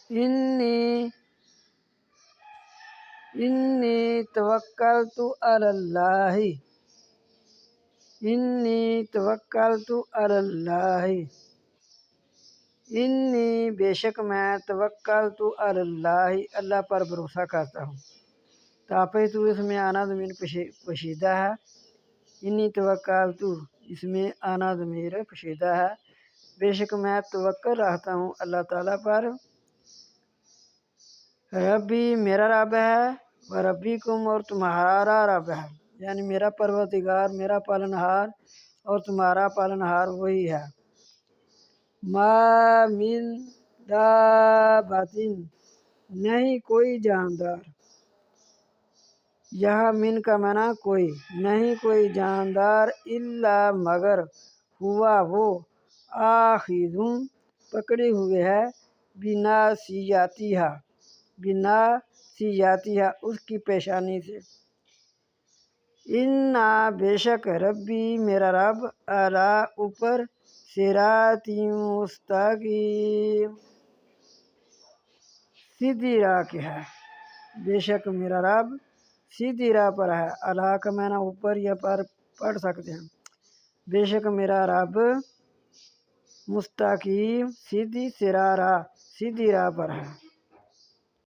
انی انی توکلت علی اللہ، انی توکلت علی اللہ، انی بے شک میں توکلت علی اللہ اللہ پر بھروسہ کرتا ہوں۔ تاپیت اس میں آنا ضمیر پوشیدہ ہے، انی توکلت اس میں آنا ضمیر پوشیدہ ہے، بے شک میں توکل رکھتا ہوں اللہ تعالیٰ پر۔ ربی میرا رب ہے، و ربکم اور تمہارا رب ہے، یعنی میرا پروردگار، میرا پالنہار اور تمہارا پالنہار وہی ہے۔ ما من دابۃ نہیں کوئی جاندار، یہاں من کا معنی کوئی نہیں، کوئی جاندار الا مگر ہوا وہ آخذ پکڑے ہوئے ہے بناصیتہا بناصیتہا اس کی پیشانی سے۔ انا بے شک ربی میرا رب اعلیٰ اوپر صراط مستقیم سیدھی راہ کے ہے، بے شک میرا رب سیدھی راہ پر ہے۔ اعلیٰ کا معنی اوپر یا پر پڑھ سکتے ہیں، بے شک میرا رب مستقیم سیدھی راہ پر ہے۔